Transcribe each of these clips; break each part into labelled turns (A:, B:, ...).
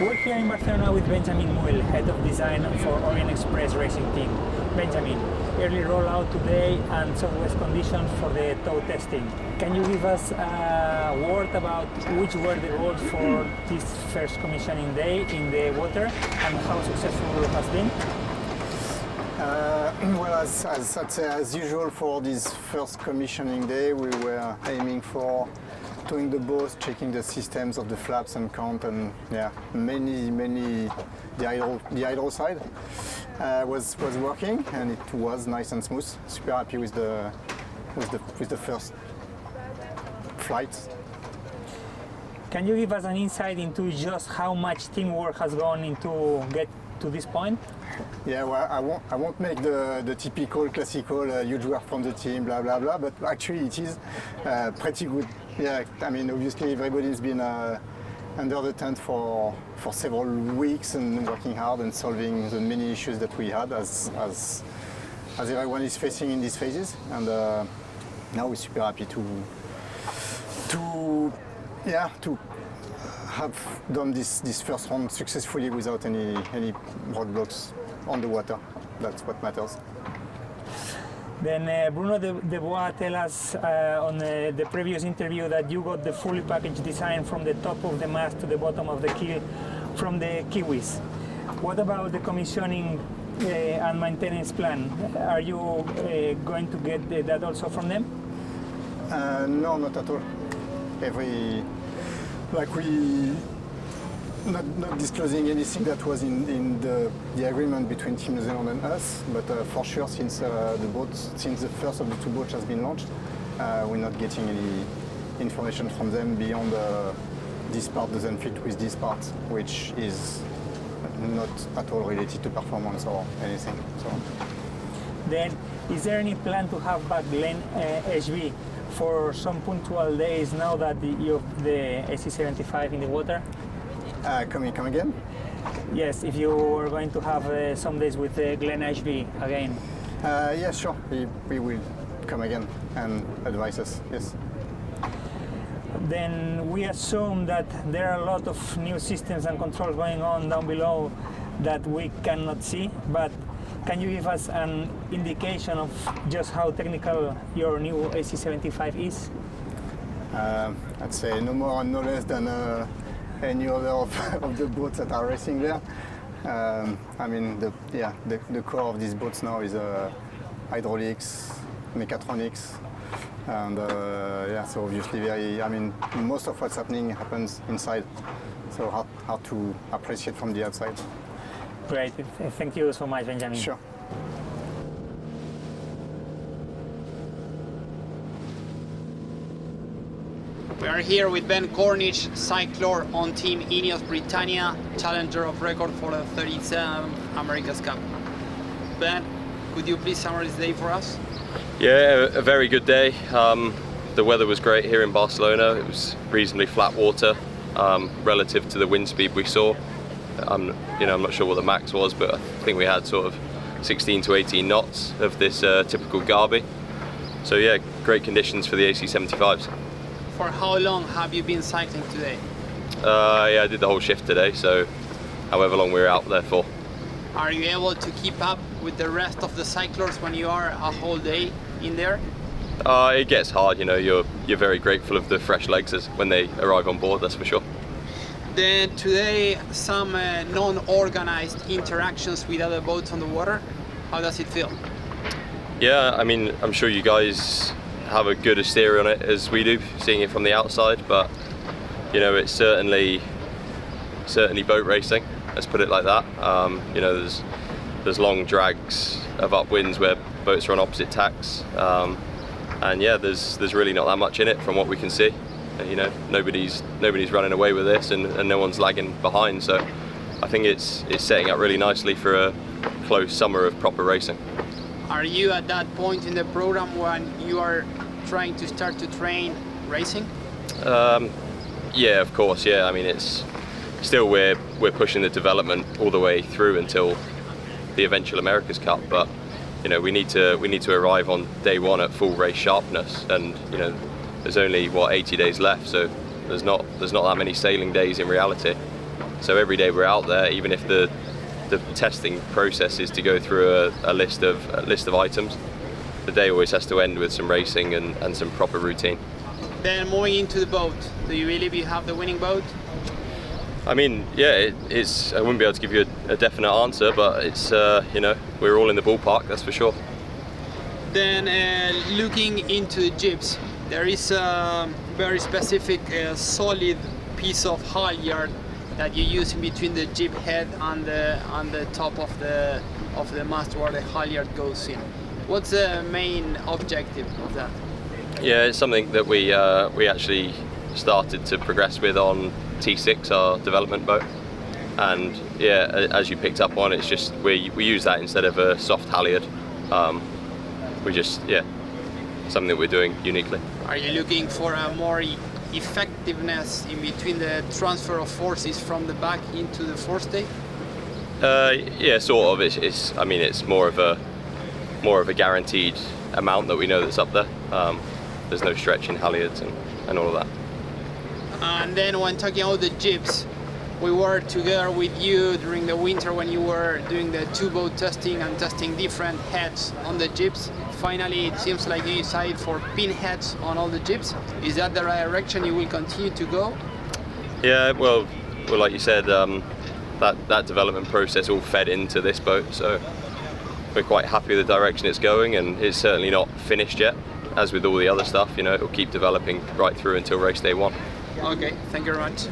A: We're here in Barcelona with Benjamin Muel, Head of Design for Orient Express Racing Team. Benjamin, early rollout today and software conditions for the tow testing. Can you give us a word about which were the goals for this first commissioning day in the water and how successful it has been?
B: Well, as usual for this first commissioning day, we were aiming for towing the boat, checking the systems of the flaps and count, and many the hydro side was working, and it was nice and smooth. Super happy with the first flight.
A: Can you give us an insight into just how much teamwork has gone into get to this point?
B: Yeah, well, I won't make the typical classical huge work from the team, blah blah blah. But actually, it is pretty good. Yeah, I mean, obviously everybody's been under the tent for several weeks and working hard and solving the many issues that we had as everyone is facing in these phases. And now we're super happy to have done this first round successfully without any roadblocks on the water. That's what matters.
A: Then Bruno de Bois tell us on the previous interview that you got the fully packaged design from the top of the mast to the bottom of the keel from the Kiwis. What about the commissioning and maintenance plan? Are you going to get that also from them?
B: No, not at all. Not disclosing anything that was in the agreement between Team New Zealand and us, but for sure, since the first of the two boats has been launched, we're not getting any information from them beyond this part doesn't fit with this part, which is not at all related to performance or anything. So.
A: Then, is there any plan to have back Glen HV for some punctual days now that you have the AC75 in the water?
B: Come again?
A: Yes, if you are going to have some days with Glen HV again.
B: Yeah, sure. We will come again and advise us, yes.
A: Then we assume that there are a lot of new systems and controls going on down below that we cannot see, but can you give us an indication of just how technical your new AC75 is?
B: I'd say no more and no less than any other of the boats that are racing there. I mean, the core of these boats now is hydraulics, mechatronics, and so obviously most of what's happening happens inside, so hard to appreciate from the outside.
A: Great, thank you so much, Benjamin.
B: Sure.
C: We are here with Ben Cornish, cycler on Team Ineos Britannia, challenger of record for the 37th America's Cup. Ben, could you please summarize the day for us?
D: Yeah, a very good day. The weather was great here in Barcelona. It was reasonably flat water relative to the wind speed we saw. I'm not sure what the max was, but I think we had sort of 16 to 18 knots of this typical Garbi. So yeah, great conditions for the AC75s.
C: For how long have you been cycling today?
D: Yeah, I did the whole shift today, so however long we were out there for.
C: Are you able to keep up with the rest of the cyclers when you are a whole day in there?
D: It gets hard, you're very grateful of the fresh legs when they arrive on board, that's for sure.
C: Then today, some non-organized interactions with other boats on the water. How does it feel?
D: Yeah, I mean, I'm sure you guys have a good steer on it as we do, seeing it from the outside, but it's certainly boat racing, let's put it like that. There's long drags of upwinds where boats are on opposite tacks, and yeah, there's really not that much in it from what we can see. Nobody's running away with this, and no one's lagging behind, so I think it's setting up really nicely for a close summer of proper racing.
C: Are you at that point in the program when you are trying to start to train racing?
D: Yeah, of course. Yeah, I mean, it's still we're pushing the development all the way through until the eventual America's Cup, but we need to arrive on day one at full race sharpness, and there's only 80 days left, so there's not that many sailing days in reality. So every day we're out there, even if the testing process is to go through a list of items, the day always has to end with some racing and some proper routine.
C: Then moving into the boat, do you believe you have the winning boat?
D: I mean, yeah, I wouldn't be able to give you a definite answer, but it's, you know, we're all in the ballpark, that's for sure.
C: Then looking into the jibs, there is a very specific solid piece of halyard that you use in between the jib head and the top of the mast where the halyard goes in. What's the main objective of that?
D: Yeah, it's something that we actually started to progress with on T6, our development boat, and yeah, as you picked up on, it's just we use that instead of a soft halyard. We just, yeah, something that we're doing uniquely.
C: Are you looking for a more effectiveness in between the transfer of forces from the back into the forestay?
D: Yeah, sort of. It's I mean, it's more of a guaranteed amount that we know that's up there. There's no stretch in halyards and all of that.
C: And then when talking about the jibs, we were together with you during the winter when you were doing the two-boat testing and testing different heads on the jibs. Finally, it seems like you decided for pin heads on all the jibs. Is that the direction you will continue to go?
D: Yeah, well, like you said, that development process all fed into this boat, so we're quite happy with the direction it's going, and it's certainly not finished yet. As with all the other stuff, you know, it'll keep developing right through until race day 1.
C: Okay, thank you very much.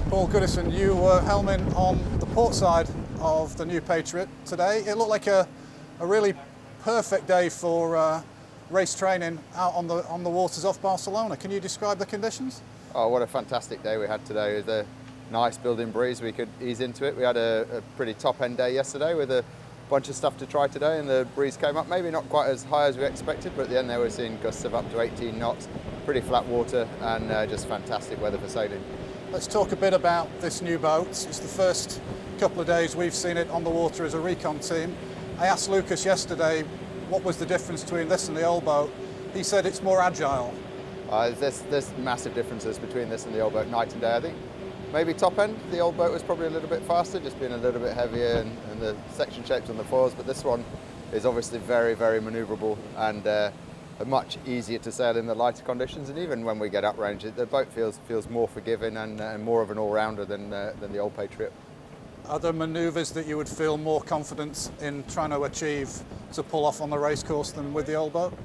E: Paul Goodison, you were helming on the port side of the new Patriot today. It looked like a really perfect day for race training out on the waters off Barcelona. Can you describe the conditions?
F: Oh, what a fantastic day we had today. With a nice building breeze, we could ease into it. We had a pretty top-end day yesterday with a bunch of stuff to try today, and the breeze came up, maybe not quite as high as we expected, but at the end there we're seeing gusts of up to 18 knots, pretty flat water, and just fantastic weather for sailing.
E: Let's talk a bit about this new boat. It's the first couple of days we've seen it on the water as a recon team. I asked Lucas yesterday what was the difference between this and the old boat. He said it's more agile.
F: There's massive differences between this and the old boat, night and day. I think maybe top end, the old boat was probably a little bit faster, just being a little bit heavier and the section shapes on the foils, but this one is obviously very, very manoeuvrable and much easier to sail in the lighter conditions. And even when we get uprange, the boat feels more forgiving and more of an all-rounder than the old Patriot.
E: Are there manoeuvres that you would feel more confident in trying to achieve to pull off on the race course than with the old boat?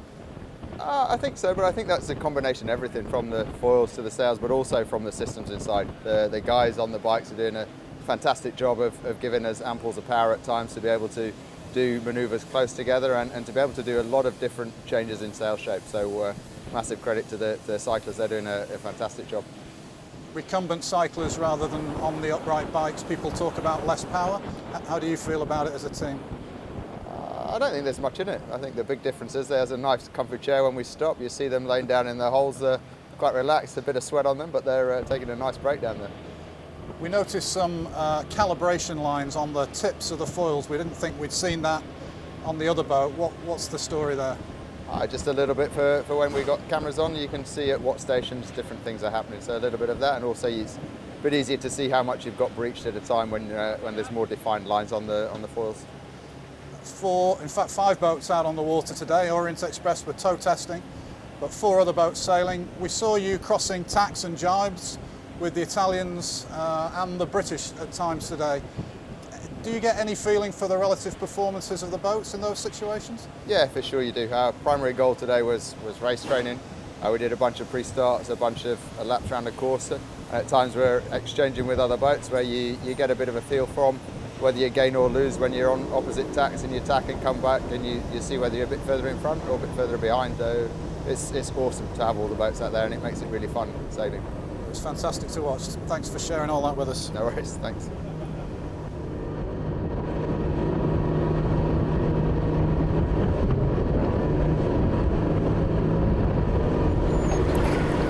F: I think so, but I think that's a combination of everything, from the foils to the sails, but also from the systems inside. The guys on the bikes are doing a fantastic job of giving us amples of power at times to be able to do manoeuvres close together and to be able to do a lot of different changes in sail shape. So massive credit to the cyclists, they're doing a fantastic job.
E: Recumbent cyclists rather than on the upright bikes, people talk about less power. How do you feel about it as a team?
F: I don't think there's much in it. I think the big difference is there's a nice comfy chair when we stop. You see them laying down in their holes, quite relaxed, a bit of sweat on them, but they're taking a nice break down there.
E: We noticed some calibration lines on the tips of the foils. We didn't think we'd seen that on the other boat. What's the story there?
F: Just a little bit for when we got cameras on, you can see at what stations different things are happening. So a little bit of that, and also it's a bit easier to see how much you've got breached at a time when there's more defined lines on the foils.
E: In fact, 5 boats out on the water today. Orient Express were tow testing, but 4 other boats sailing. We saw you crossing tacks and jibes with the Italians and the British at times today. Do you get any feeling for the relative performances of the boats in those situations?
F: Yeah, for sure you do. Our primary goal today was race training. We did a bunch of pre-starts, a bunch of laps around the course. At times we're exchanging with other boats where you get a bit of a feel from whether you gain or lose when you're on opposite tacks and you tack and come back, and you see whether you're a bit further in front or a bit further behind. So it's awesome to have all the boats out there, and it makes it really fun sailing.
E: It's fantastic to watch. Thanks for sharing all that with us.
F: No worries, thanks.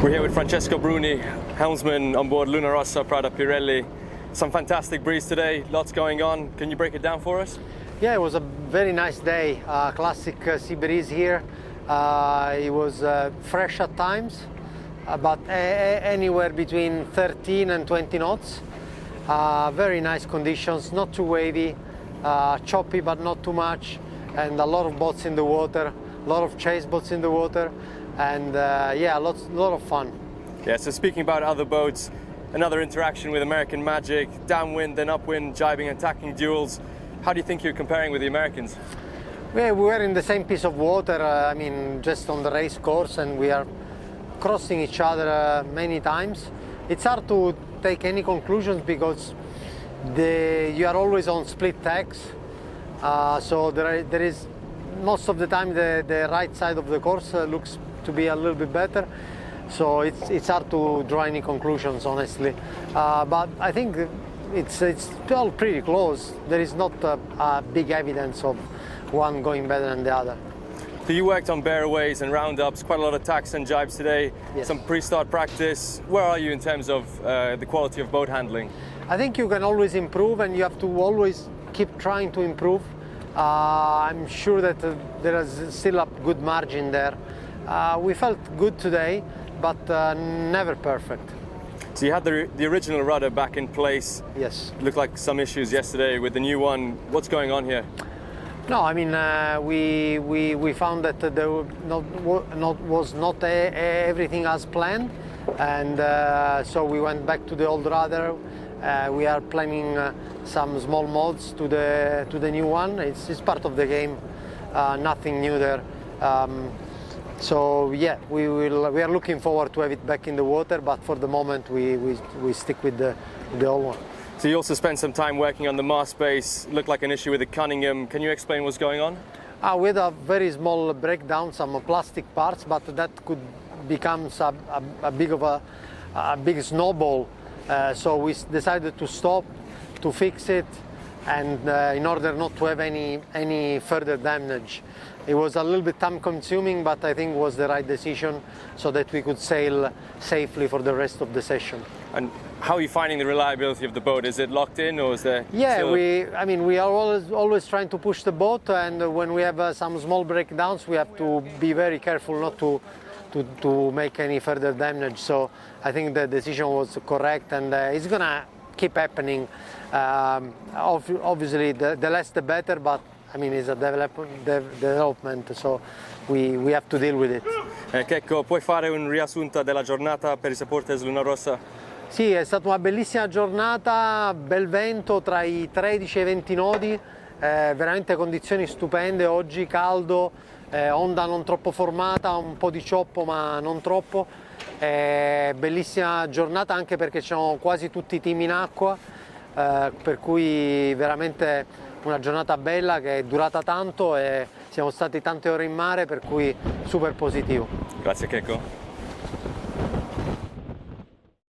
G: We're here with Francesco Bruni, helmsman on board Luna Rossa Prada Pirelli. Some fantastic breeze today, lots going on. Can you break it down for us?
H: Yeah, it was a very nice day. Classic sea breeze here. It was fresh at times, but anywhere between 13 and 20 knots. Very nice conditions, not too wavy, choppy but not too much, and a lot of boats in the water, a lot of chase boats in the water, and yeah, a lot of fun.
G: Yeah, so speaking about other boats, another interaction with American Magic, downwind and upwind, jibing and tacking duels. How do you think you're comparing with the Americans?
H: Yeah, we were in the same piece of water, I mean, just on the race course, and we are crossing each other many times. It's hard to take any conclusions because you are always on split tacks, so there is most of the time the right side of the course looks to be a little bit better, so it's hard to draw any conclusions, honestly, but I think it's all pretty close. There is not a big evidence of one going better than the other.
G: So you worked on bearaways and roundups, quite a lot of tacks and jibes today,
H: Yes.
G: some pre-start practice. Where are you in terms of the quality of boat handling?
H: I think you can always improve, and you have to always keep trying to improve. I'm sure that there is still a good margin there. We felt good today, but never perfect.
G: So you had the original rudder back in place.
H: Yes.
G: Looked like some issues yesterday with the new one. What's going on here?
H: No, I mean, we found that there was not everything as planned, and so we went back to the old rudder. We are planning some small mods to the new one. It's part of the game, nothing new there. So yeah, we are looking forward to have it back in the water, but for the moment we stick with the old one.
G: So you also spent some time working on the mast base. Looked like an issue with the Cunningham. Can you explain what's going on?
H: We had a very small breakdown, some plastic parts, but that could become a big snowball. So we decided to stop, to fix it, and in order not to have any further damage. It was a little bit time consuming, but I think it was the right decision so that we could sail safely for the rest of the session.
G: And how are you finding the reliability of the boat? Is it locked in, or is there?
H: Yeah,
G: still...
H: we are always trying to push the boat, and when we have some small breakdowns, we have to be very careful not to make any further damage. So I think the decision was correct, and it's gonna keep happening. Obviously, the less the better, but I mean, it's a development, so we have to deal with it.
G: Checco, puoi fare un riassunto della giornata per i supporters Lunarossa?
H: Sì, è stata una bellissima giornata, bel vento tra i 13 e i 20 nodi, veramente condizioni stupende oggi, caldo, onda non troppo formata, un po' di cioppo ma non troppo, bellissima giornata anche perché c'erano quasi tutti i team in acqua, per cui veramente una giornata bella che è durata tanto e siamo stati tante ore in mare, per cui super positivo.
G: Grazie Checco.